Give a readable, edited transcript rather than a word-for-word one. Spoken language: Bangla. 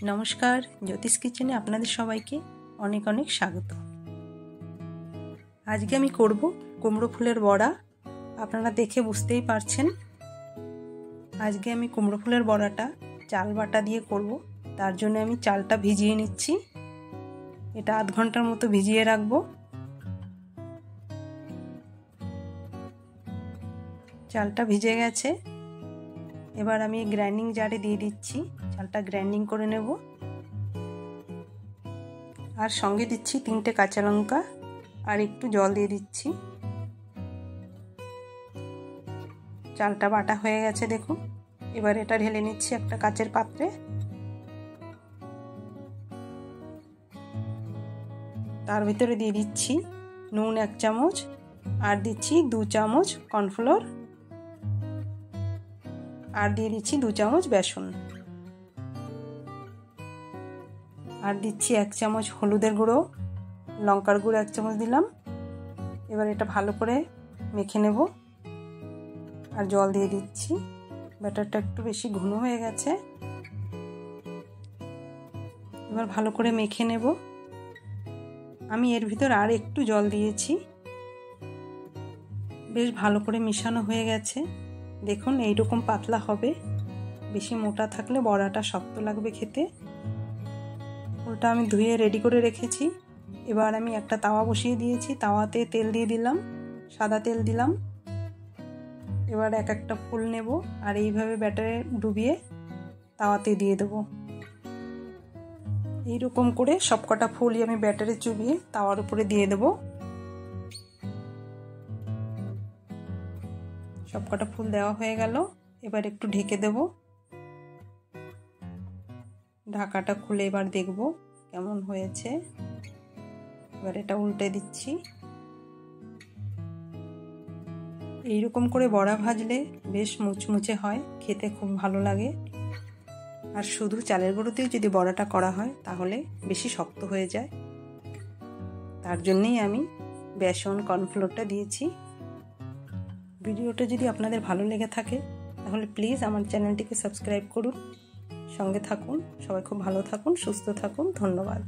নমস্কার, জ্যোতিষ কিচেনে আপনাদের সবাইকে অনেক অনেক স্বাগত। আজকে আমি করব কুমড়ো ফুলের বড়া। আপনারা দেখে বুঝতেই পারছেন। আজকে আমি কুমড়ো ফুলের বড়াটা চাল বাটা দিয়ে করব। তার জন্য আমি চালটা ভিজিয়ে নিচ্ছি। এটা আধ ঘন্টার মতো ভিজিয়ে রাখবো। চালটা ভিজে গেছে। এবার আমি গ্রাইন্ডিং জারে দিয়ে দিচ্ছি। চালটা গ্রাইন্ডিং করে নেব। আর সঙ্গে দিচ্ছি 3টে কাঁচা লঙ্কা আর একটু জল দিয়ে দিচ্ছি। চালটা বাটা হয়ে গেছে দেখুন। এবার এটা ঢেলে নিচ্ছি একটা কাচের পাত্রে। তার ভিতরে দিয়ে দিচ্ছি নুন 1 চামচ আর দিচ্ছি 2 চামচ কর্নফ্লোর আর দিয়ে দিচ্ছি 2 চামচ বেসন আর দিচ্ছি 1 চামচ হলুদের গুঁড়ো, লঙ্কার গুঁড়ো 1 চামচ দিলাম। এবার এটা ভালো করে মেখে নেব আর জল দিয়ে দিচ্ছি। ব্যাটারটা একটু বেশি ঘন হয়ে গেছে। এবার ভালো করে মেখে নেব। আমি এর ভিতর আর একটু জল দিয়েছি। বেশ ভালো করে মেশানো হয়ে গেছে। দেখুন এইরকম পাতলা হবে। বেশি মোটা থাকলে বড়াটা শক্ত লাগবে খেতে। ওটা আমি ধুয়ে রেডি করে রেখেছি। এবার আমি একটা তাওয়া বসিয়ে দিয়েছি। তাওয়াতে তেল দিয়ে দিলাম, সাদা তেল দিলাম। এবার এক একটা ফুল নেব আর এইভাবে ব্যাটারে ডুবিয়ে তাওয়াতে দিয়ে দেব। এইরকম করে সবকটা ফুলই আমি ব্যাটারে চুবিয়ে তাওয়ার উপরে দিয়ে দেব। সবকটা ফুল দেওয়া হয়ে গেল। এবার একটু ঢেকে দেব। ঢাকাটা খুলে এবার দেখব কেমন হয়েছে। এবার এটা উল্টে দিচ্ছি। এইরকম করে বড়া ভাজলে বেশ মুচমুচে হয়, খেতে খুব ভালো লাগে। আর শুধু চালের গুঁড়ো দিয়ে যদি বড়াটা করা হয় তাহলে বেশি শক্ত হয়ে যায়। তার জন্যই আমি বেসন কর্নফ্লোরটা দিয়েছি। ভিডিওটা যদি আপনাদের ভালো লেগে থাকে তাহলে প্লিজ আমার চ্যানেলটিকে সাবস্ক্রাইব করুন, সঙ্গে থাকুন। সবাই খুব ভালো থাকুন, সুস্থ থাকুন। ধন্যবাদ।